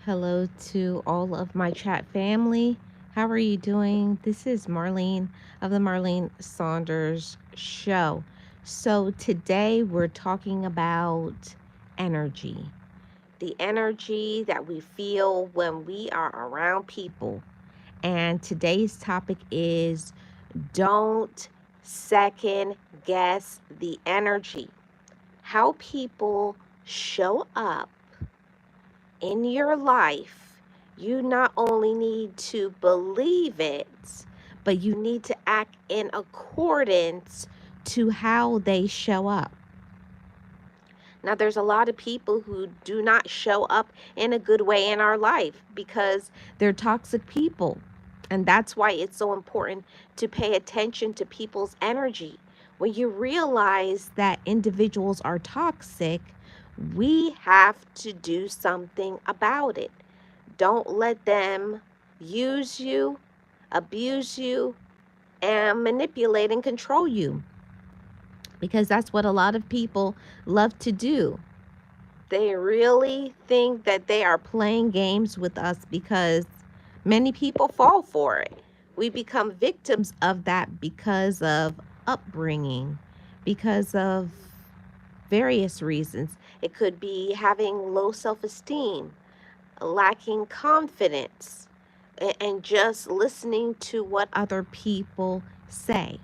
Hello to all of my chat family. How are you doing? This is Marlene of the Marlene Saunders Show. So, today we're talking about energy, the energy that we feel when we are around people. And today's topic is don't second guess the energy, how people show up in your life. You not only need to believe it, but you need to act in accordance to how they show up. Now, there's a lot of people who do not show up in a good way in our life because they're toxic people. And that's why it's so important to pay attention to people's energy. When you realize that individuals are toxic, we have to do something about it. Don't let them use you, abuse you, and manipulate and control you, because that's what a lot of people love to do. They really think that they are playing games with us because many people fall for it. We become victims of that because of upbringing, because of various reasons. It could be having low self-esteem, lacking confidence, and just listening to what other people say.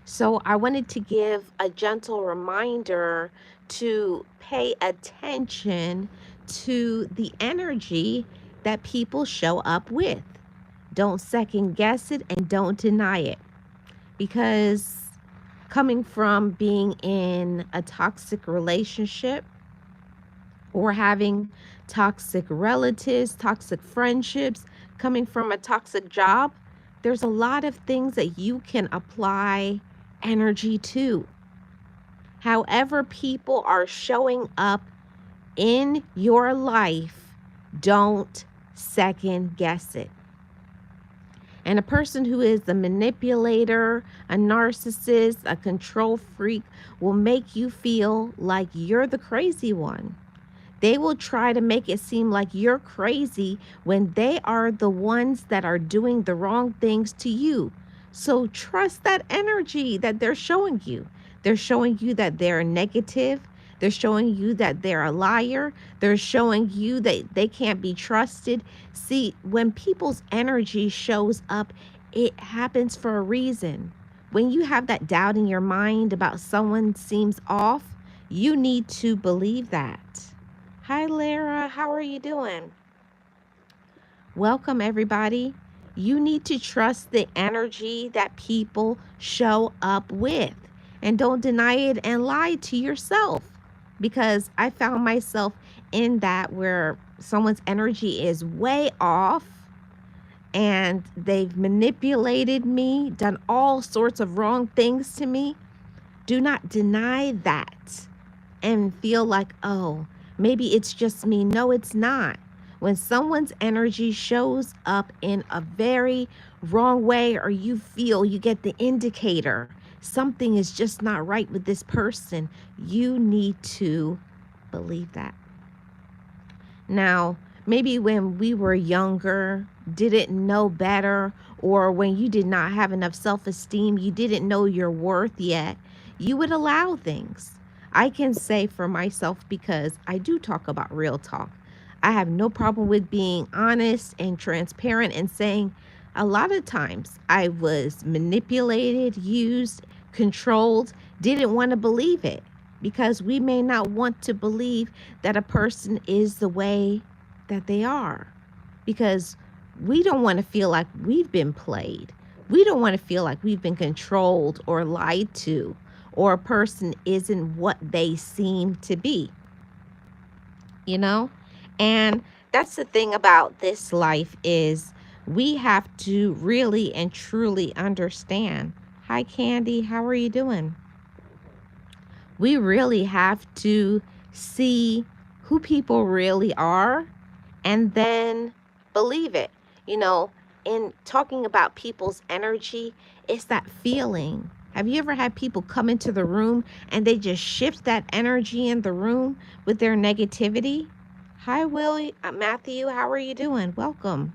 So I wanted to give a gentle reminder to pay attention to the energy that people show up with. Don't second guess it and don't deny it. Because coming from being in a toxic relationship or having toxic relatives, toxic friendships, coming from a toxic job, there's a lot of things that you can apply energy to. However, people are showing up in your life, don't second guess it. And a person who is a manipulator, a narcissist, a control freak will make you feel like you're the crazy one. They will try to make it seem like you're crazy when they are the ones that are doing the wrong things to you. So trust that energy that they're showing you. They're showing you that they're negative. They're showing you that they're a liar. They're showing you that they can't be trusted. See, when people's energy shows up, it happens for a reason. When you have that doubt in your mind about someone seems off, you need to believe that. Hi, Lara. How are you doing? Welcome, everybody. You need to trust the energy that people show up with, and don't deny it and lie to yourself, because I found myself in that where someone's energy is way off and they've manipulated me, done all sorts of wrong things to me. Do not deny that and feel like, oh, maybe it's just me. No, it's not. When someone's energy shows up in a very wrong way, or you feel you get the indicator, something is just not right with this person, you need to believe that. Now, maybe when we were younger, didn't know better, or when you did not have enough self-esteem, you didn't know your worth yet, you would allow things. I can say for myself, because I do talk about real talk. I have no problem with being honest and transparent and saying a lot of times I was manipulated, used, controlled, didn't want to believe it, because we may not want to believe that a person is the way that they are, because we don't want to feel like we've been played. We don't want to feel like we've been controlled or lied to, or a person isn't what they seem to be, you know? And that's the thing about this life, is we have to really and truly understand. Hi, Candy. How are you doing? We really have to see who people really are and then believe it. You know, in talking about people's energy, it's that feeling. Have you ever had people come into the room and they just shift that energy in the room with their negativity? Hi, Willie. Matthew, how are you doing? Welcome.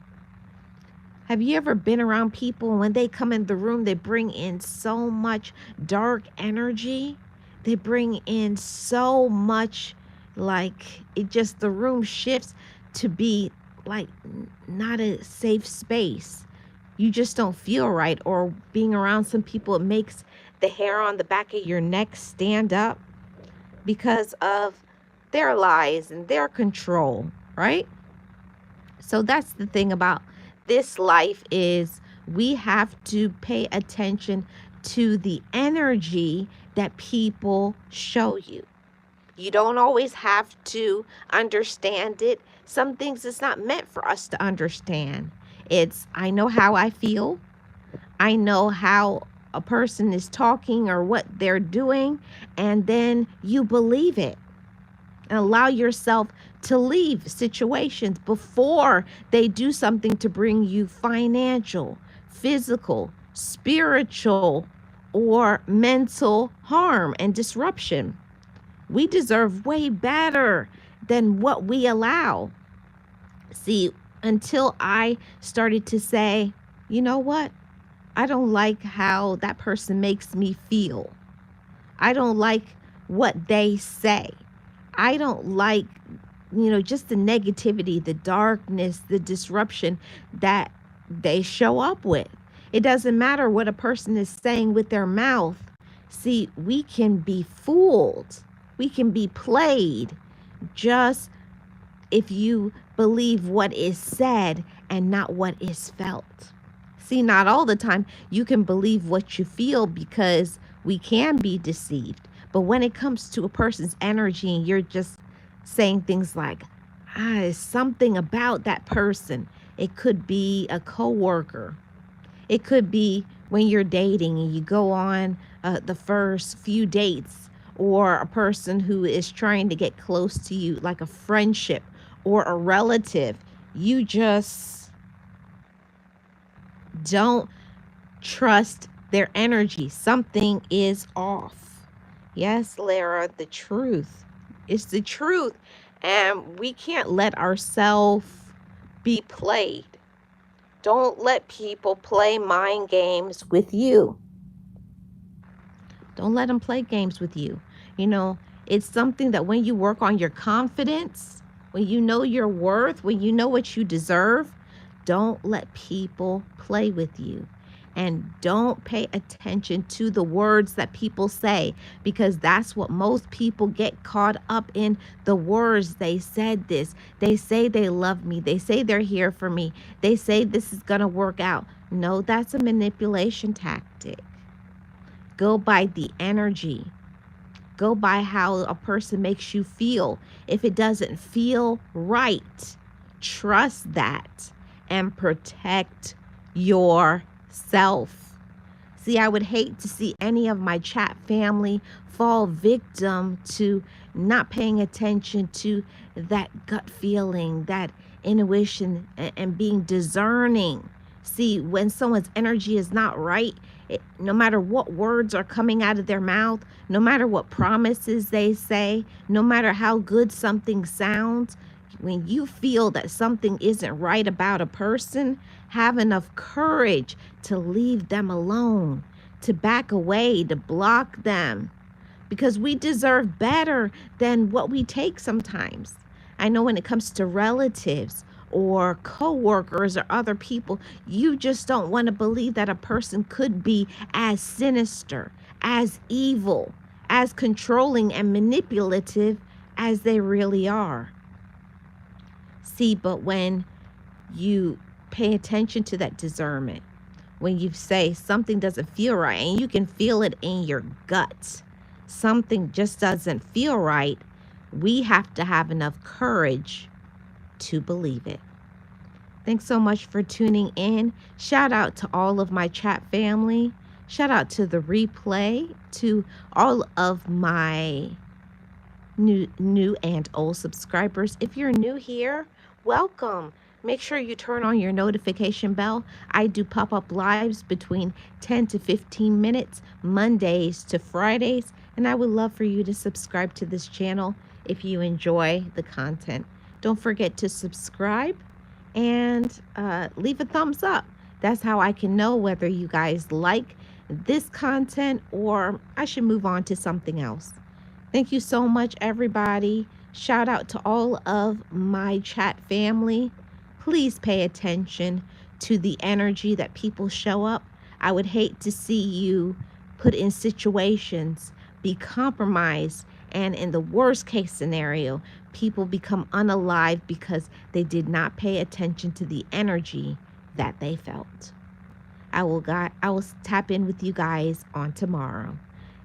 Have you ever been around people when they come in the room, they bring in so much dark energy? They bring in so much, like, it just, the room shifts to be like not a safe space. You just don't feel right. Or being around some people, it makes the hair on the back of your neck stand up because of their lies and their control, right? So that's the thing about this life, is we have to pay attention to the energy that people show you. You don't always have to understand it. Some things it's not meant for us to understand. It's, I know how I feel. I know how a person is talking or what they're doing, and then you believe it and allow yourself to leave situations before they do something to bring you financial, physical, spiritual, or mental harm and disruption. We deserve way better than what we allow. See, until I started to say, you know what? I don't like how that person makes me feel. I don't like what they say. I don't like, just the negativity, the darkness, the disruption that they show up with. It doesn't matter what a person is saying with their mouth. See, we can be fooled. We can be played just if you believe what is said and not what is felt. See, not all the time you can believe what you feel, because we can be deceived. But when it comes to a person's energy and you're just saying things like, it's something about that person. It could be a coworker. It could be when you're dating and you go on the first few dates, or a person who is trying to get close to you, like a friendship or a relative. You just don't trust their energy. Something is off. Yes, Lara, the truth. It's the truth. And we can't let ourselves be played. Don't let people play mind games with you. Don't let them play games with you. It's something that when you work on your confidence, when you know your worth, when you know what you deserve, don't let people play with you. And don't pay attention to the words that people say, because that's what most people get caught up in. The words, they said this. They say they love me. They say they're here for me. They say this is going to work out. No, that's a manipulation tactic. Go by the energy. Go by how a person makes you feel. If it doesn't feel right, trust that and protect yourself. See, I would hate to see any of my chat family fall victim to not paying attention to that gut feeling, that intuition, and being discerning. See, when someone's energy is not right, no matter what words are coming out of their mouth, no matter what promises they say, no matter how good something sounds, when you feel that something isn't right about a person, have enough courage to leave them alone, to back away, to block them, because we deserve better than what we take sometimes. I know when it comes to relatives or co-workers or other people, you just don't want to believe that a person could be as sinister, as evil, as controlling and manipulative as they really are. See, but when you pay attention to that discernment, when you say something doesn't feel right and you can feel it in your gut, something just doesn't feel right, we have to have enough courage to believe it. Thanks so much for tuning in. Shout out to all of my chat family. Shout out to the replay, to all of my new and old subscribers. If you're new here, welcome. Make sure you turn on your notification bell. I do pop-up lives between 10 to 15 minutes, Mondays to Fridays, and I would love for you to subscribe to this channel if you enjoy the content. Don't forget to subscribe and leave a thumbs up. That's how I can know whether you guys like this content or I should move on to something else. Thank you so much, everybody. Shout out to all of my chat family. Please pay attention to the energy that people show up. I would hate to see you put in situations, be compromised, and in the worst case scenario, people become unalive because they did not pay attention to the energy that they felt. I will tap in with you guys on tomorrow.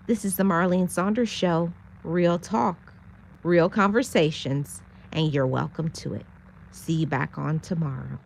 This is the Marlene Saunders Show. Real talk, real conversations, and you're welcome to it. See you back on tomorrow.